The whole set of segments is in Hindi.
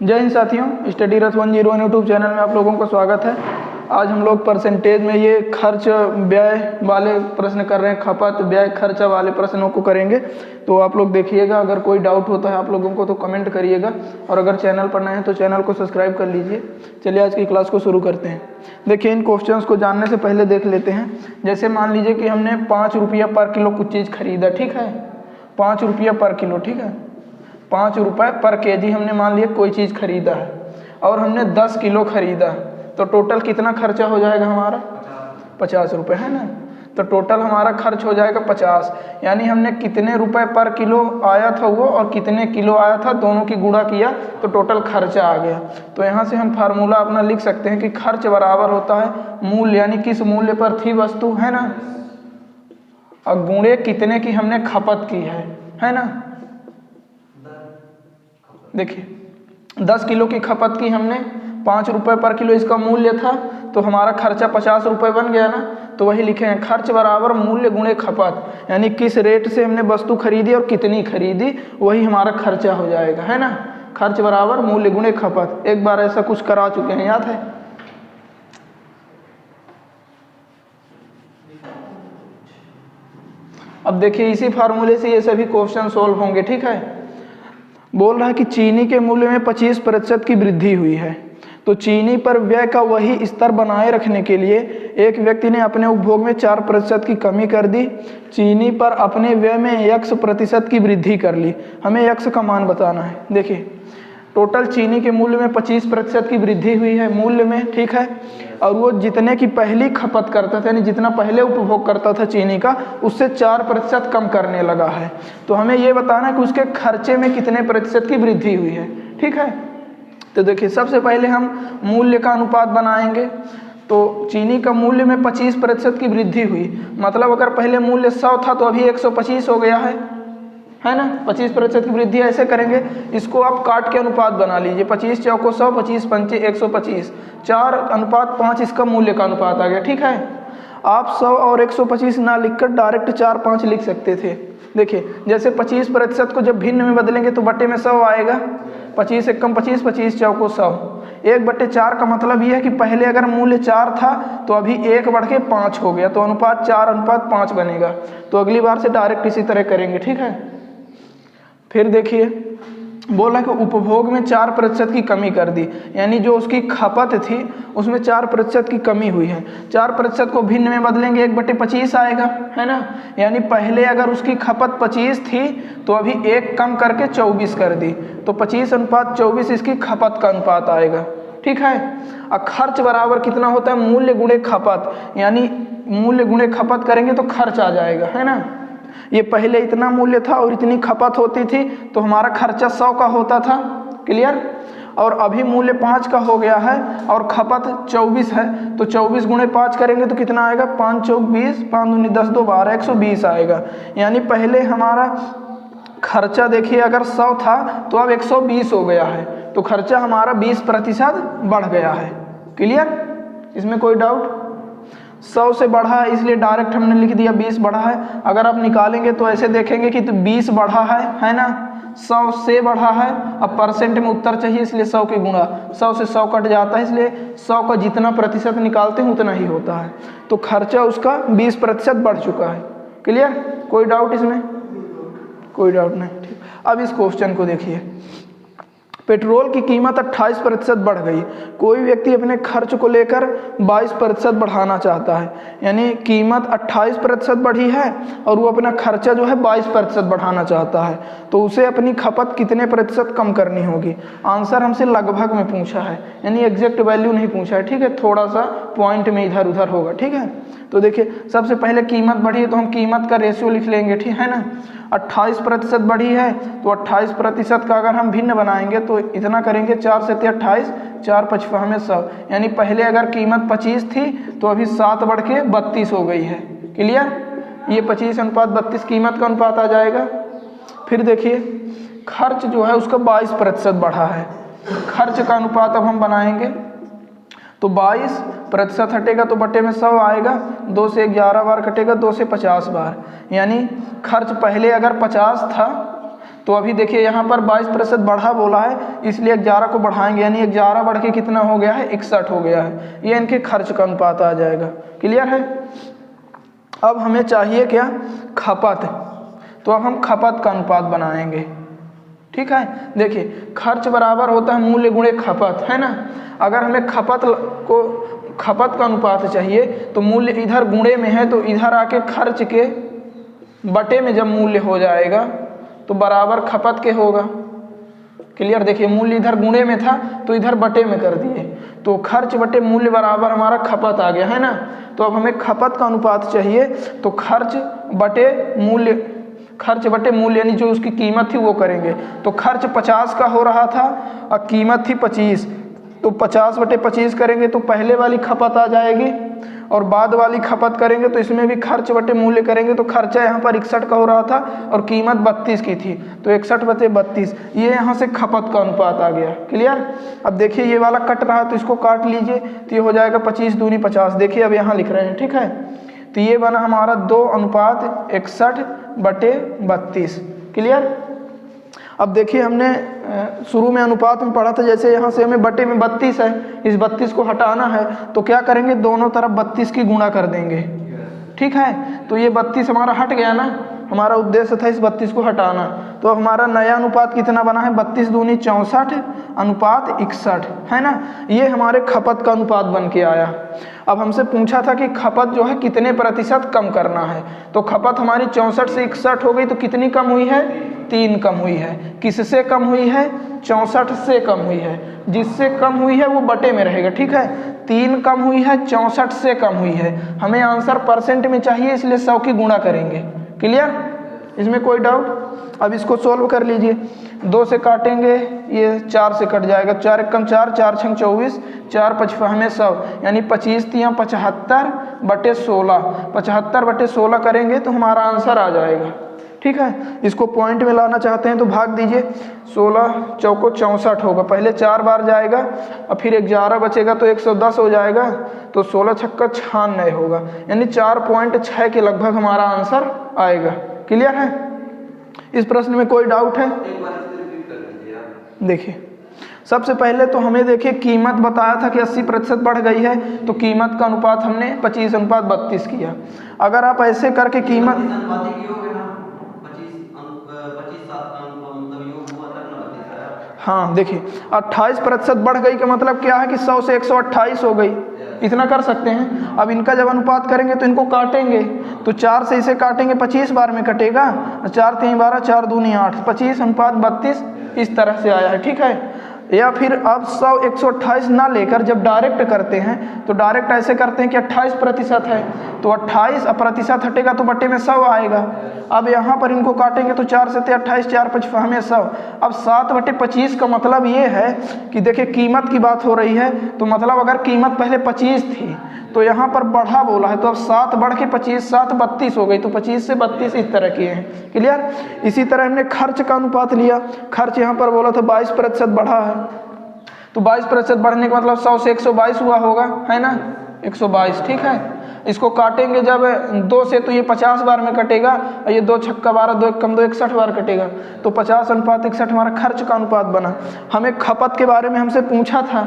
जय हिंद साथियों, स्टडी रथ 101 यूट्यूब चैनल में आप लोगों का स्वागत है। आज हम लोग परसेंटेज में ये खर्च व्यय वाले प्रश्न कर रहे हैं, खपत व्यय खर्चा वाले प्रश्नों को करेंगे। तो आप लोग देखिएगा, अगर कोई डाउट होता है आप लोगों को तो कमेंट करिएगा, और अगर चैनल पर नए हैं तो चैनल को सब्सक्राइब कर लीजिए। चलिए आज की क्लास को शुरू करते हैं। देखिए, इन क्वेश्चंस को जानने से पहले देख लेते हैं। जैसे मान लीजिए कि हमने 5 रुपया पर किलो कुछ चीज़ खरीदा, ठीक है, 5 रुपया पर किलो, ठीक है, 5 रुपये पर केजी हमने मान लिया कोई चीज़ खरीदा है, और हमने 10 किलो खरीदा, तो टोटल कितना खर्चा हो जाएगा हमारा? 50 रुपये, है ना। तो टोटल हमारा खर्च हो जाएगा 50, यानी हमने कितने रुपए पर किलो आया था वो और कितने किलो आया था, दोनों की गुणा किया तो टोटल खर्चा आ गया। तो यहाँ से हम फार्मूला अपना लिख सकते हैं कि खर्च बराबर होता है मूल्य, यानी किस मूल्य पर थी वस्तु, है ना, और गुणे कितने की हमने खपत की है ना। देखिए 10 किलो की खपत की हमने, 5 रुपये पर किलो इसका मूल्य था, तो हमारा खर्चा 50 रुपये बन गया ना। तो वही लिखे हैं, खर्च बराबर मूल्य गुणे खपत, यानी किस रेट से हमने वस्तु खरीदी और कितनी खरीदी, वही हमारा खर्चा हो जाएगा, है ना। खर्च बराबर मूल्य गुणे खपत, एक बार ऐसा कुछ करा चुके हैं, याद है। अब देखिए, इसी फार्मूले से ये सभी क्वेश्चन सोल्व होंगे, ठीक है। बोल रहा है कि चीनी के मूल्य में 25% की वृद्धि हुई है, तो चीनी पर व्यय का वही स्तर बनाए रखने के लिए एक व्यक्ति ने अपने उपभोग में 4% की कमी कर दी। चीनी पर अपने व्यय में x% की वृद्धि कर ली। हमें x का मान बताना है। देखिए, टोटल चीनी के मूल्य में 25% की वृद्धि हुई है मूल्य में, ठीक है, और वो जितने की पहली खपत करता था, यानी जितना पहले उपभोग करता था चीनी का, उससे 4% कम करने लगा है। तो हमें ये बताना है कि उसके खर्चे में कितने प्रतिशत की वृद्धि हुई है, ठीक है। तो देखिए, सबसे पहले हम मूल्य का अनुपात बनाएंगे। तो चीनी का मूल्य में 25% की वृद्धि हुई, मतलब अगर पहले मूल्य 100 था तो अभी 125 हो गया है ना। 25% की वृद्धि ऐसे करेंगे, इसको आप काट के अनुपात बना लीजिए। 25 चौको 100, 25 पंचे 125, 4:5 इसका मूल्य का अनुपात आ गया, ठीक है। आप 100 और 125 ना लिखकर डायरेक्ट 4-5 लिख सकते थे। देखिए, जैसे 25% को जब भिन्न में बदलेंगे तो बटे में 100 आएगा। 25 एकम 25, 25 चौको 100, 1/4 का मतलब यह है कि पहले अगर मूल्य 4 था तो अभी 1 बढ़ के 5 हो गया, तो अनुपात 4:5 बनेगा। तो अगली बार से डायरेक्ट इसी तरह करेंगे, ठीक है। फिर देखिए, बोला कि उपभोग में 4% की कमी कर दी, यानी जो उसकी खपत थी उसमें 4% की कमी हुई है। 4% को भिन्न में बदलेंगे 1/25 आएगा, है ना। यानी पहले अगर उसकी खपत 25 थी तो अभी 1 कम करके 24 कर दी, तो 25:24 इसकी खपत का अनुपात आएगा, ठीक है। और खर्च बराबर कितना होता है? मूल्य गुणे खपत, यानी मूल्य गुणे खपत करेंगे तो खर्च आ जाएगा, है ना। ये पहले इतना मूल्य था और इतनी खपत होती थी तो हमारा खर्चा 100 का होता था, क्लियर। और अभी मूल्य 5 का हो गया है और खपत 24 है, तो 24 गुणे 5 करेंगे तो कितना आएगा? 5 चौक 20, 5 दूनी 10, 2 12, 120 आएगा। यानी पहले हमारा खर्चा देखिए अगर 100 था तो अब 120 हो गया है, तो खर्चा हमारा 20% बढ़ गया है, क्लियर। इसमें कोई डाउट? 100 से बढ़ा है इसलिए डायरेक्ट हमने लिख दिया 20 बढ़ा है। अगर आप निकालेंगे तो ऐसे देखेंगे कि तो 20 बढ़ा है ना, 100 से बढ़ा है। अब परसेंट में उत्तर चाहिए इसलिए 100 की गुणा, 100 से 100 कट जाता है, इसलिए 100 का जितना प्रतिशत निकालते हैं उतना ही होता है। तो खर्चा उसका 20% बढ़ चुका है, क्लियर। कोई डाउट इसमें? कोई डाउट नहीं, ठीक। अब इस क्वेश्चन को देखिए, पेट्रोल की कीमत 28% बढ़ गई। कोई व्यक्ति अपने खर्च को लेकर 22% बढ़ाना चाहता है, यानी कीमत 28% बढ़ी है और वो अपना खर्चा जो है 22% बढ़ाना चाहता है, तो उसे अपनी खपत कितने प्रतिशत कम करनी होगी? आंसर हमसे लगभग में पूछा है, यानी एग्जैक्ट वैल्यू नहीं पूछा है, ठीक है। थोड़ा सा पॉइंट में इधर उधर होगा, ठीक है। तो देखिए, सबसे पहले कीमत बढ़ी है तो हम कीमत का रेशियो लिख लेंगे, ठीक है ना। 28% बढ़ी है तो 28% का अगर हम भिन्न बनाएंगे तो इतना करेंगे, 4 से 28, 4 55 में 100, यानी पहले अगर कीमत 25 थी तो अभी 7 बढ़ के 32 हो गई है, क्लियर। ये 25:32 कीमत का अनुपात आ जाएगा। फिर देखिए, खर्च जो है उसका 22% बढ़ा है। खर्च का अनुपात अब हम बनाएंगे तो 22% हटेगा तो बटे में 100 आएगा, 2 से 11 बार कटेगा, 2 से 50 बार, यानी खर्च पहले अगर 50 था तो अभी देखिए यहाँ पर 22% बढ़ा बोला है, इसलिए 11 को बढ़ाएंगे, यानी 11 बढ़ के कितना हो गया है, 61 हो गया है। ये इनके खर्च का अनुपात आ जाएगा। क्लियर है। अब हमें चाहिए क्या, खपत। तो अब हम खपत का अनुपात बनाएंगे। ठीक है, देखिए खर्च बराबर होता है मूल्य गुणे खपत, है ना। अगर हमें खपत का अनुपात चाहिए तो मूल्य इधर गुणे में है, तो इधर आके खर्च के बटे में जब मूल्य हो जाएगा तो बराबर खपत के होगा। क्लियर। देखिए मूल्य इधर गुणे में था तो इधर बटे में कर दिए, तो खर्च बटे मूल्य बराबर हमारा खपत आ गया, है ना। तो अब हमें खपत का अनुपात चाहिए, तो खर्च बटे मूल्य यानी जो उसकी कीमत थी वो करेंगे। तो खर्च 50 का हो रहा था और कीमत थी 25, तो 50 बटे 25 करेंगे तो पहले वाली खपत आ जाएगी, और बाद वाली खपत करेंगे तो इसमें भी खर्च बटे मूल्य करेंगे। तो खर्चा यहाँ पर 61 का हो रहा था और कीमत 32 की थी, तो 61 बटे 32, ये यहाँ से खपत का अनुपात आ गया। क्लियर। अब देखिए ये वाला कट रहा है तो इसको काट लीजिए, तो ये हो जाएगा 25 दूनी 50। देखिए अब यहाँ लिख रहे हैं, ठीक है। तो ये बना हमारा 2:61 बटे 32। क्लियर। अब देखिए हमने शुरू में अनुपात में पढ़ा था, जैसे यहाँ से हमें बटे में 32 है, इस 32 को हटाना है तो क्या करेंगे, दोनों तरफ 32 की गुणा कर देंगे। ठीक है, तो ये 32 हमारा हट गया ना, हमारा उद्देश्य था इस 32 को हटाना। तो हमारा नया अनुपात कितना बना है, 32 दूनी 64 अनुपात 61, है ना। ये हमारे खपत का अनुपात बन के आया। अब हमसे पूछा था कि खपत जो है कितने प्रतिशत कम करना है, तो खपत हमारी 64 से 61 हो गई, तो कितनी कम हुई है, 3 कम हुई है। किससे कम हुई है, 64 से कम हुई है। जिससे कम हुई है वो बटे में रहेगा। ठीक है, 3 कम हुई है, 64 से कम हुई है। हमें आंसर परसेंट में चाहिए, इसलिए 100 की गुणा करेंगे। क्लियर, इसमें कोई डाउट। अब इसको सोल्व कर लीजिए, 2 से काटेंगे, ये 4 से कट जाएगा, 4 एकम 4, 4 छंग 24, 4 पचपन हमें 100, यानी 25 तियाँ 75 बटे 16, 75 बटे 16 करेंगे तो हमारा आंसर आ जाएगा। ठीक है, इसको पॉइंट में लाना चाहते हैं तो भाग दीजिए, 16 चौको 64 होगा, पहले 4 बार जाएगा और फिर 11 बचेगा तो 110 हो जाएगा, तो 16 छक्का 96 होगा, यानी 4.6 के लगभग हमारा आंसर आएगा। क्लियर है। इस प्रश्न में कोई डाउट है। देखिए सबसे पहले तो हमें देखिए कीमत बताया था कि 80% बढ़ गई है, तो कीमत का अनुपात हमने 25:32 किया। अगर आप ऐसे करके कीमत, हाँ देखिए 28% बढ़ गई का मतलब क्या है कि 100 से 128 हो गई, इतना कर सकते हैं। अब इनका जब अनुपात करेंगे तो इनको काटेंगे, तो 4 से इसे काटेंगे 25 बार में कटेगा, 4 3 12, 4 दूनी 8, 25:32 इस तरह से आया है। ठीक है, या फिर अब 100 128 ना लेकर जब डायरेक्ट करते हैं तो डायरेक्ट ऐसे करते हैं कि 28% है, तो 28 प्रतिशत हटेगा तो बटे में 100 आएगा। अब यहाँ पर इनको काटेंगे तो 4 से 28, 4 5 हमें 100। अब 7/25 का मतलब ये है कि देखिए कीमत की बात हो रही है, तो मतलब अगर कीमत पहले 25 थी तो यहाँ पर बढ़ा बोला है, तो अब 7 बढ़ के 25, 7 32 हो गई, तो 25 से 32 इस तरह किए हैं। क्लियर। इसी तरह हमने खर्च का अनुपात लिया, खर्च यहाँ पर बोला था 22% बढ़ा है, तो 22% बढ़ने का मतलब 100 से 122 हुआ होगा, है ना, 122। ठीक है, इसको काटेंगे जब 2 से तो ये 50 बार में कटेगा, और ये 2 छक्का 12, 2 एकम 2, 61 बार कटेगा, तो 50:61 हमारा खर्च का अनुपात बना। हमें खपत के बारे में हमसे पूछा था,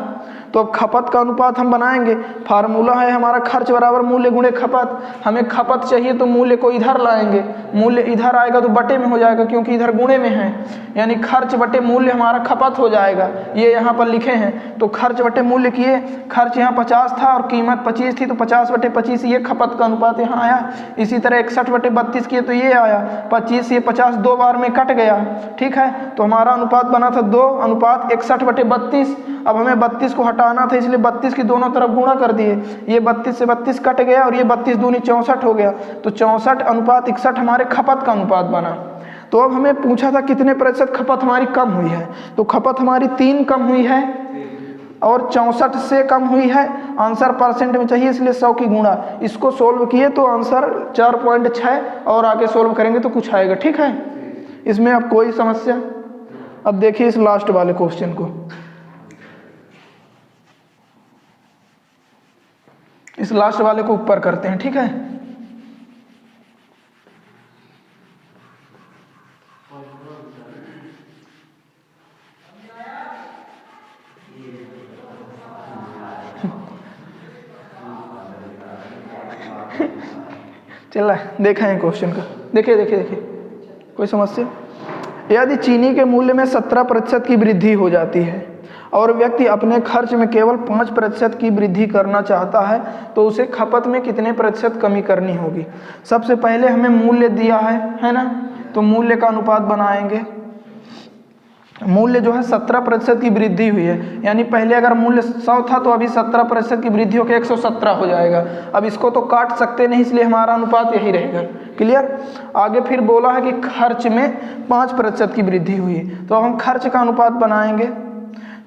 तो अब खपत का अनुपात हम बनाएंगे। फार्मूला है हमारा खर्च बराबर मूल्य गुणे खपत। हमें खपत चाहिए तो मूल्य को इधर लाएंगे, मूल्य इधर आएगा तो बटे में हो जाएगा, क्योंकि इधर गुणे में है, यानी खर्च बटे मूल्य हमारा खपत हो जाएगा। ये यहाँ पर लिखे हैं, तो खर्च बटे मूल्य किए, खर्च यहाँ 50 था और कीमत 25 थी, तो 50/25 ये खपत का अनुपात यहाँ आया। इसी तरह 61/32 किए तो ये आया, 25 से 50 2 बार में कट गया। ठीक है, तो हमारा अनुपात बना था 2:61/32। अब हमें 32 को हटाना था, इसलिए 32 की दोनों तरफ गुणा कर दिए, ये 32 से 32 कट गया और ये 32 दूनी 64 हो गया, तो 64:61 हमारे खपत का अनुपात बना। तो अब हमें पूछा था कितने प्रतिशत खपत हमारी कम हुई है, तो खपत हमारी 3 कम हुई है और 64 से कम हुई है। आंसर परसेंट में चाहिए, इसलिए 100 की गुणा। इसको सोल्व किए तो आंसर 4.6, और आगे सोल्व करेंगे तो कुछ आएगा। ठीक है, इसमें अब कोई समस्या। अब देखिए इस लास्ट वाले क्वेश्चन को, इस लास्ट वाले को ऊपर करते हैं। ठीक है, चला देखा है क्वेश्चन का, देखिए देखिए देखिए, कोई समस्या? यदि चीनी के मूल्य में 17% की वृद्धि हो जाती है और व्यक्ति अपने खर्च में केवल 5% की वृद्धि करना चाहता है तो उसे खपत में कितने प्रतिशत कमी करनी होगी? सबसे पहले हमें मूल्य दिया है ना, तो मूल्य का अनुपात बनाएंगे। मूल्य जो है 17% की वृद्धि हुई है, यानी पहले अगर मूल्य 100 था तो अभी 17% की वृद्धि होकर 117 हो जाएगा। अब इसको तो काट सकते नहीं, इसलिए हमारा अनुपात यही रहेगा। क्लियर? आगे फिर बोला है कि खर्च में 5% की वृद्धि हुई, तो अब हम खर्च का अनुपात बनाएंगे।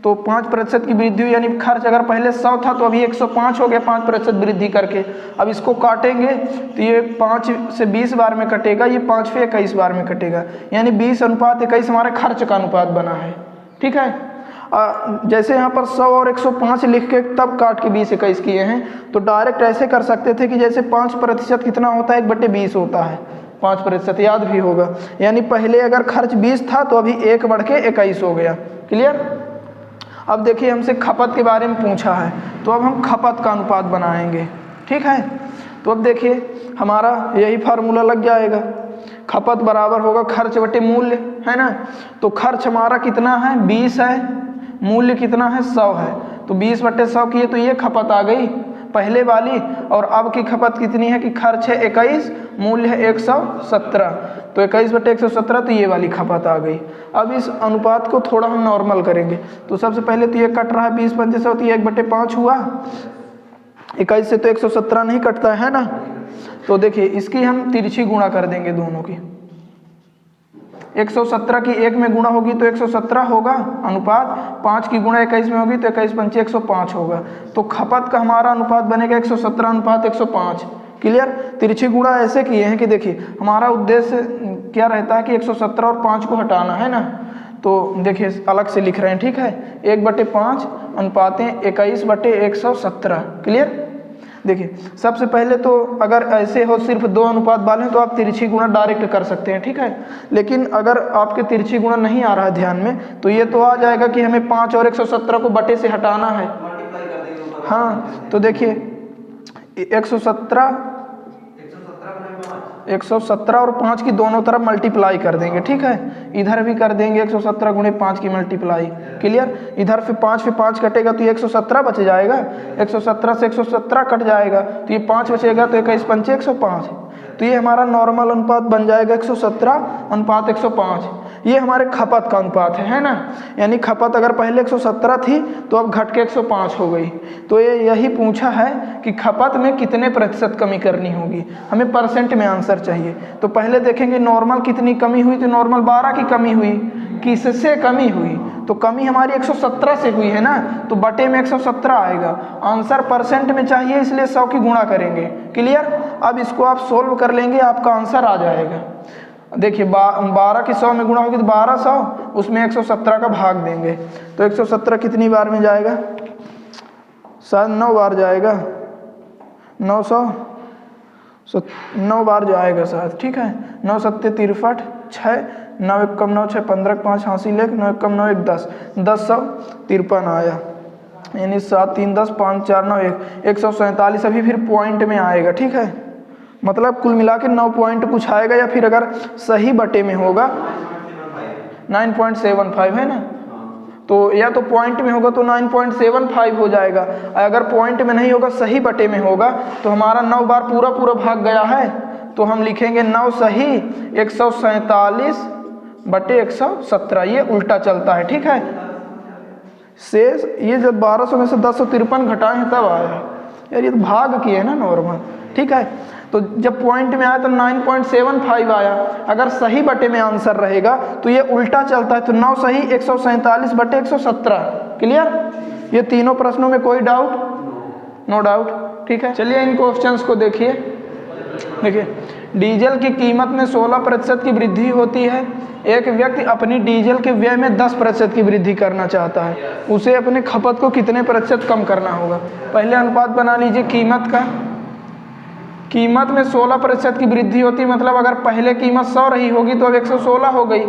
तो 5% की वृद्धि हुई, यानी खर्च अगर पहले 100 था तो अभी 105 हो गया 5% वृद्धि करके। अब इसको काटेंगे तो ये 5 से 20 बार में कटेगा, ये 5 से 21 बार में कटेगा, यानी 20:21 हमारे खर्च का अनुपात बना है। ठीक है? जैसे यहाँ पर 100 और 105 लिख के तब काट के 20:21 किए हैं, तो डायरेक्ट ऐसे कर सकते थे कि जैसे 5% कितना होता है, 1/20 होता है, 5% याद भी होगा। यानी पहले अगर खर्च 20 था तो अभी 1 बढ़ के 21 हो गया। क्लियर? अब देखिए हमसे खपत के बारे में पूछा है, तो अब हम खपत का अनुपात बनाएंगे। ठीक है? तो अब देखिए हमारा यही फार्मूला लग जाएगा, खपत बराबर होगा खर्च बटे मूल्य, है ना। तो खर्च हमारा कितना है, 20 है, मूल्य कितना है, 100 है, तो 20/100 किए तो ये खपत आ गई पहले वाली। और अब की खपत कितनी है कि खर्च है 21, मूल्य है 117, तो 21/117, तो ये वाली खपत आ गई। अब इस अनुपात को थोड़ा हम नॉर्मल करेंगे, तो सबसे पहले तो ये कट रहा है 20×5, तो ये 1/5 हुआ, 21 से तो 117 नहीं कटता है ना। तो देखिए इसकी हम तिरछी गुणा कर देंगे दोनों की, 117 की 1 में गुणा होगी तो 117 होगा अनुपात, 5 की गुणा 21 में होगी तो 21×5 105 होगा। तो खपत का हमारा अनुपात बनेगा 117:105। क्लियर? तिरछी गुणा ऐसे किए हैं कि देखिए हमारा उद्देश्य क्या रहता है कि 117 और 5 को हटाना है ना, तो देखिए अलग से लिख रहे हैं। ठीक है? 1/5 अनुपातें 21/117। क्लियर? देखिए सबसे पहले तो अगर ऐसे हो सिर्फ 2 अनुपात वाले तो आप तिरछी गुणा डायरेक्ट कर सकते हैं। ठीक है? लेकिन अगर आपके तिरछी गुणा नहीं आ रहा है ध्यान में, तो ये तो आ जाएगा कि हमें 5 और 117 को बटे से हटाना है। हाँ, तो देखिए 117 और 5 की दोनों तरफ मल्टीप्लाई कर देंगे। ठीक है? इधर भी कर देंगे 117 गुणे 5 की मल्टीप्लाई। क्लियर? इधर फिर 5 से 5 कटेगा तो ये 117 बच जाएगा, 117 से 117 कट जाएगा तो ये 5 बचेगा, तो 21×5 105, तो ये हमारा नॉर्मल अनुपात बन जाएगा 117:105। ये हमारे खपत का अनुपात है ना। यानी खपत अगर पहले 117 थी तो अब घट के 105 हो गई। तो ये यही पूछा है कि खपत में कितने प्रतिशत कमी करनी होगी, हमें परसेंट में आंसर चाहिए। तो पहले देखेंगे नॉर्मल कितनी कमी हुई, तो नॉर्मल 12 की कमी हुई। किससे कमी हुई? तो कमी हमारी 117 से हुई है ना, तो बटे में 117 आएगा। आंसर परसेंट में चाहिए इसलिए 100 की गुणा करेंगे। क्लियर? अब इसको आप सोल्व कर लेंगे, आपका आंसर आ जाएगा। देखिए 12 की 100 में गुणा होगी तो 1200, उसमें 117 का भाग देंगे तो 117 कितनी बार में जाएगा, शायद 9 बार जाएगा, 9 बार जाएगा शायद। ठीक है? 9 7 63, 6 9 1 9 6 15 5 हासिल 1 9 1 9 1 10 1053 आया, यानी 7 3 10 5 4 9 1 147 अभी फिर पॉइंट में आएगा। ठीक है? मतलब कुल मिला के 9 पॉइंट कुछ आएगा, या फिर अगर सही बटे में होगा 9.75 है ना, तो या तो पॉइंट में होगा तो 9.75 हो जाएगा। अगर पॉइंट में नहीं होगा सही बटे में होगा तो हमारा 9 बार पूरा भाग गया है, तो हम लिखेंगे 9 सही 147/117, ये उल्टा चलता है। ठीक है? शेष ये जब 1200 में से 1053 घटाए हैं तब आया यार, ये तो भाग किए है ना नॉर्मल। ठीक है? तो जब पॉइंट में आया तो 9.75 आया, अगर सही बटे में आंसर रहेगा तो ये उल्टा चलता है, तो 9 सही 147/117। क्लियर? ये तीनों प्रश्नों में कोई डाउट? No doubt. ठीक है? चलिए इन क्वेश्चंस को देखिए। देखिए डीजल की कीमत में 16% की वृद्धि होती है। एक व्यक्ति अपनी डीजल के व्यय में 10% की वृद्धि करना चाहता है, उसे अपने खपत को कितने प्रतिशत कम करना होगा? पहले अनुपात बना लीजिए कीमत का। कीमत में 16% की वृद्धि होती है, मतलब अगर पहले कीमत 100 रही होगी तो अब 116 हो गई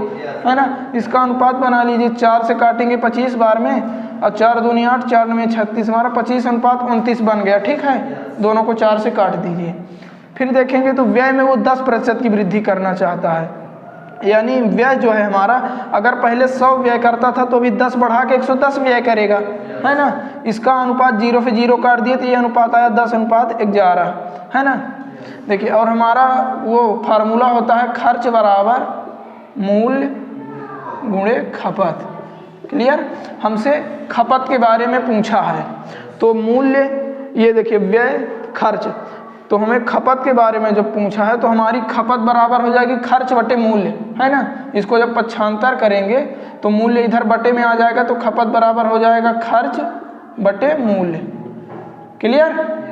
है ना। इसका अनुपात बना लीजिए, 4 से काटेंगे 25 बार में, और 4 दूनी 8 4 में 36, हमारा 25:29 बन गया। ठीक है? दोनों को 4 से काट दीजिए फिर देखेंगे तो व्यय में वो 10% की वृद्धि करना चाहता है, यानी व्यय जो है हमारा अगर पहले 100 व्यय करता था तो अभी 10 बढ़ा के 110 व्यय करेगा, है ना। इसका अनुपात 0 से 0 काट दिए तो ये अनुपात आया 10:11, है ना। देखिए, और हमारा वो फार्मूला होता है खर्च बराबर मूल्य गुणे खपत। क्लियर। हमसे खपत के बारे में पूछा है तो मूल्य, ये देखिए व्यय खर्च, तो हमें खपत के बारे में जब पूछा है तो हमारी खपत बराबर हो जाएगी खर्च बटे मूल्य, है ना। इसको जब पक्षांतर करेंगे तो मूल्य इधर बटे में आ जाएगा तो खपत बराबर हो जाएगा खर्च बटे मूल्य। क्लियर।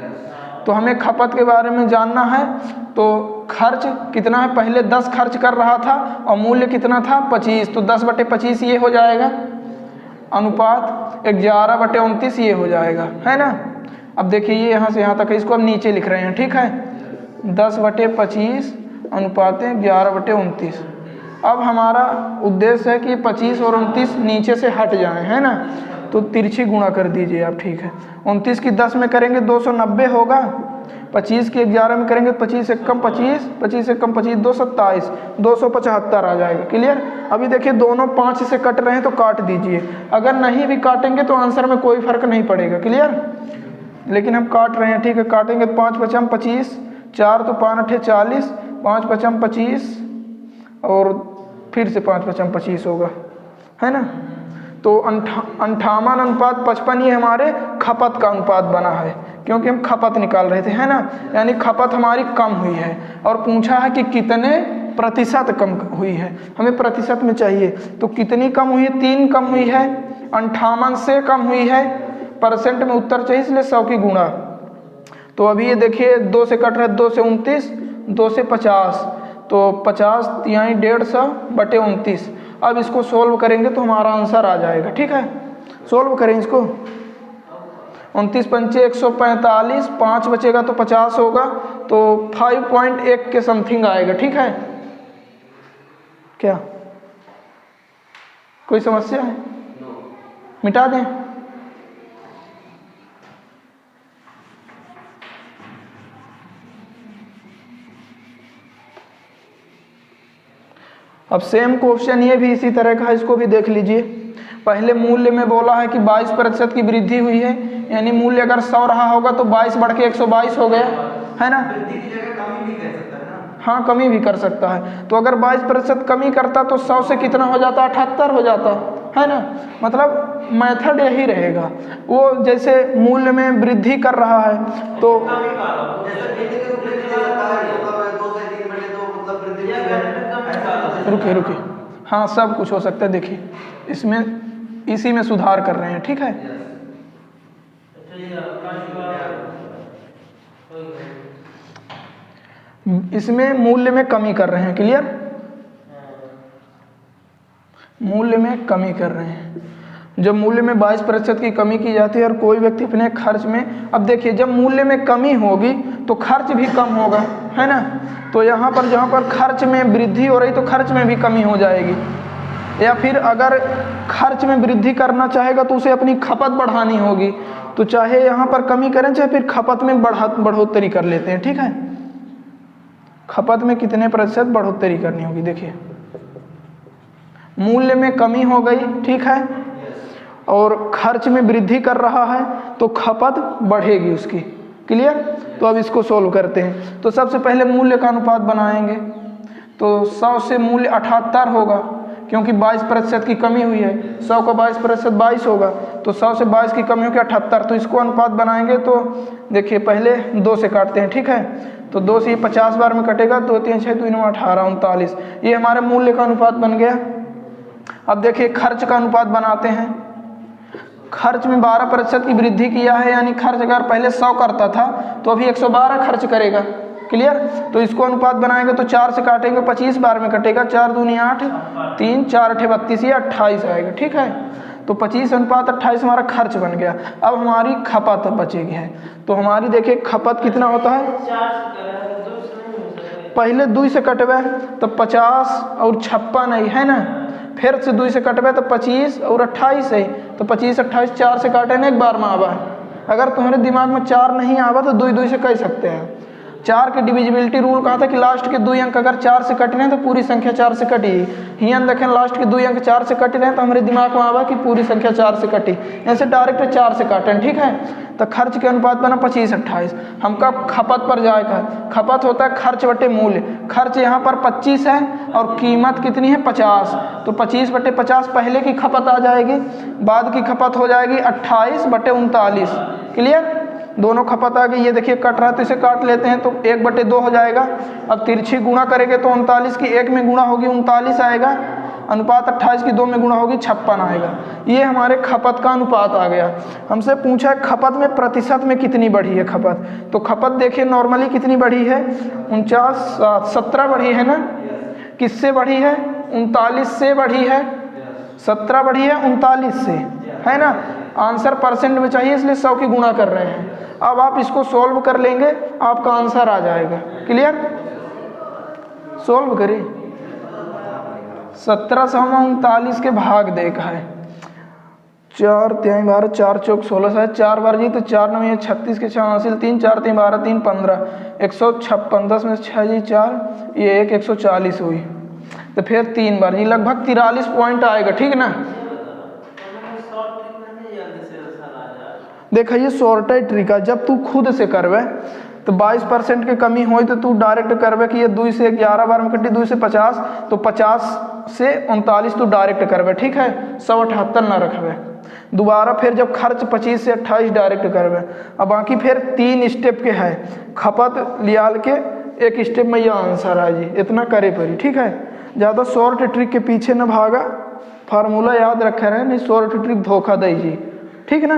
तो हमें खपत के बारे में जानना है तो खर्च कितना है, पहले 10 खर्च कर रहा था और मूल्य कितना था 25, तो 10/25 ये हो जाएगा, अनुपात 11/29 ये हो जाएगा, है ना। अब देखिए ये यहाँ से यहाँ तक है, इसको अब नीचे लिख रहे हैं, ठीक है। 10/25 अनुपात 11/29। अब हमारा उद्देश्य है कि 25 और 29 नीचे से हट जाएं, है ना। तो तिरछी गुणा कर दीजिए आप, ठीक है। 29 की 10 में करेंगे 290 होगा, 25 की 11 में करेंगे 25 से कम 25, 25 से कम 25 227, 275 आ जाएगा। क्लियर। अभी देखिए दोनों 5 से कट रहे हैं तो काट दीजिए, अगर नहीं भी काटेंगे तो आंसर में कोई फर्क नहीं पड़ेगा। क्लियर। लेकिन हम काट रहे हैं, ठीक है। काटेंगे तो 5×5 = 25, 4 तो 5×8 = 40, 5×5 = 25 और फिर से 5×5 = 25 होगा, है ना। तो 58:55 ये हमारे खपत का अनुपात बना है, क्योंकि हम खपत निकाल रहे थे, है ना। यानी खपत हमारी कम हुई है और पूछा है कि कितने प्रतिशत कम हुई है, हमें प्रतिशत में चाहिए। तो कितनी कम हुई है, 3 कम हुई है, 58 से कम हुई है, परसेंट में उत्तर चाहिए इसलिए 100 की गुणा। तो अभी ये देखिए 2 से कट रहा है, 2 से 29, 2 से 50, तो 50 यानी 150/29। अब इसको सोल्व करेंगे तो हमारा आंसर आ जाएगा, ठीक है। सोल्व करें इसको, 29 पंचे 145, 5 बचेगा तो 50 होगा, तो 5.1 के समथिंग आएगा, ठीक है। क्या कोई समस्या है? मिटा दें। अब सेम क्वेश्चन ये भी इसी तरह का है, इसको भी देख लीजिए। पहले मूल्य में बोला है कि 22% की वृद्धि हुई है, यानी मूल्य अगर 100 रहा होगा तो 22 बढ़ के 122 हो गया, है ना। वृद्धि की जगह कमी भी कर सकता है ना। हाँ, कमी भी कर सकता है। तो अगर 22% कमी करता तो 100 से कितना हो जाता, 78 हो जाता, है ना। मतलब मेथड यही रहेगा, वो जैसे मूल्य में वृद्धि कर रहा है तो रुकिए, हाँ सब कुछ हो सकता है। देखिए इसमें इसी में सुधार कर रहे हैं, ठीक है। इसमें मूल्य में कमी कर रहे हैं। क्लियर। मूल्य में कमी कर रहे हैं। जब मूल्य में 22% की कमी की जाती है और कोई व्यक्ति अपने खर्च में, अब देखिए जब मूल्य में कमी होगी तो खर्च भी कम होगा, है ना। तो यहाँ पर जहाँ पर खर्च में वृद्धि हो रही तो खर्च में भी कमी हो जाएगी, या फिर अगर खर्च में वृद्धि करना चाहेगा तो उसे अपनी खपत बढ़ानी होगी। तो चाहे यहाँ पर कमी करें चाहे फिर खपत में बढ़ोतरी कर लेते हैं, ठीक है। खपत में कितने प्रतिशत बढ़ोतरी करनी होगी, देखिए मूल्य में कमी हो गई, ठीक है, और खर्च में वृद्धि कर रहा है तो खपत बढ़ेगी उसकी। क्लियर। तो अब इसको सोल्व करते हैं। तो सबसे पहले मूल्य का अनुपात बनाएंगे, तो 100 से मूल्य 78 होगा, क्योंकि 22% की कमी हुई है। 100 का 22% 22 होगा, तो 100 से 22 की कमी होगी 78। तो इसको अनुपात बनाएंगे तो देखिए पहले 2 से काटते हैं, ठीक है। तो 2 से 50 बार में कटेगा, 2 3 6 2 9 18 39, ये हमारे मूल्य का अनुपात बन गया। अब देखिए खर्च का अनुपात बनाते हैं। खर्च में 12% की वृद्धि किया है, यानी खर्च अगर पहले 100 करता था तो अभी 112 खर्च करेगा। क्लियर। तो इसको अनुपात बनाएंगे तो 4 से काटेंगे 25 बार में कटेगा, 4 दूनी 8, 3 4 8 32, ये 28 आएगा, ठीक है। तो 25:28 हमारा खर्च बन गया। अब हमारी खपत बचेगी है, तो हमारी देखिए खपत कितना होता है, पहले 2 से कटवे तो 50 और 56 है ना, फिर से 2 से कटवे तो 25 और 28 है, तो 25 28 4 से काटे ना एक बार में आवा है। अगर तुम्हारे दिमाग में 4 नहीं आवा तो 2 से कह सकते हैं। 4 के डिविजिबिलिटी रूल कहा था कि लास्ट के 2 अंक अगर 4 से कट रहे हैं तो पूरी संख्या 4 से कटी। यहाँ देखें लास्ट के 2 अंक 4 से कट रहे हैं तो हमारे दिमाग में आवा कि पूरी संख्या 4 से कटी, ऐसे डायरेक्ट 4 से काटें, ठीक है। तो खर्च के अनुपात बना 25-28। हमका खपत पर जाएगा, खपत होता है खर्च बटे मूल्य। खर्च यहाँ पर 25 है और कीमत कितनी है 50, तो 25/50 पहले की खपत आ जाएगी, बाद की खपत हो जाएगी 28/39। क्लियर, दोनों खपत आ गई। ये देखिए कट रहा है तो इसे काट लेते हैं तो 1/2 हो जाएगा। अब तिरछी गुणा करेंगे तो 39 की 1 में गुणा होगी 39 आएगा, अनुपात 28 की 2 में गुणा होगी 56 आएगा। ये हमारे खपत का अनुपात आ गया। हमसे पूछा है खपत में प्रतिशत में कितनी बढ़ी है खपत, तो खपत देखिए नॉर्मली कितनी बढ़ी है 17 बढ़ी है ना। किससे बढ़ी है 39 से बढ़ी है, 17 बढ़ी है 39 से, है ना। आंसर परसेंट में चाहिए इसलिए 100 की गुणा कर रहे हैं। अब आप इसको सॉल्व कर लेंगे आपका आंसर आ जाएगा। क्लियर, सॉल्व करिए। 1739 के भाग देखा है 4 3 12 4 चौक 16 है, 4 बार जी तो 4 9 36 के 6 हासिल 3 4 3 12 3 15 156, 10 में 6 जी 4, ये 1 140 हुई। तो फिर 3 बार जी लगभग 43 पॉइंट आएगा, ठीक ना। देखा ये शॉर्टेज ट्रिक है, जब तू खुद से करवे तो 22% की कमी हो तो तू डायरेक्ट करवे कि ये 2 से 11 बार में कटी, 2 से 50 तो 50 से 39 तू डायरेक्ट करवे, ठीक है। 178 ना रखवे। दोबारा फिर जब खर्च 25 से 28 डायरेक्ट करवे। अब बाकी फिर 3 स्टेप के है, खपत लियाल के 1 स्टेप में यह आंसर आ जी, इतना करे पड़ी, ठीक है। ज़्यादा शॉर्ट ट्रिक के पीछे न भागा, फार्मूला याद रखे रहे, नहीं शॉर्ट ट्रिक धोखा दे जी, ठीक ना।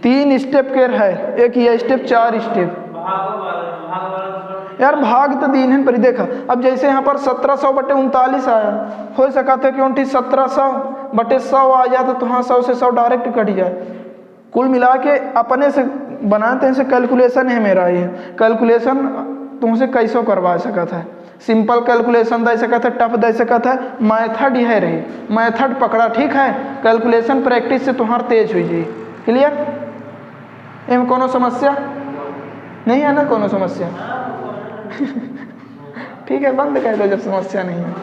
3 स्टेप के है, एक ये स्टेप 4 स्टेप यार भाग तो दीन है पर देखा। अब जैसे यहाँ पर 1700/39 आया, हो सका था क्यों 1700/100 आ जाता तो हाँ 100 से 100 डायरेक्ट कट जाए। कुल मिला के अपने से बनाते हैं, से कैलकुलेशन है मेरा, ये कैलकुलेशन तुमसे कैसो करवा सका था। सिंपल कैलकुलेशन दे सका था, टफ दे सका था, मैथड यह रही, मैथड पकड़ा, ठीक है। कैलकुलेशन प्रैक्टिस से तुम्हार तेज हुई जी। क्लियर, एम कोनो समस्या नहीं है ना, कोनो समस्या ठीक है, बंद कर दो जब समस्या नहीं है।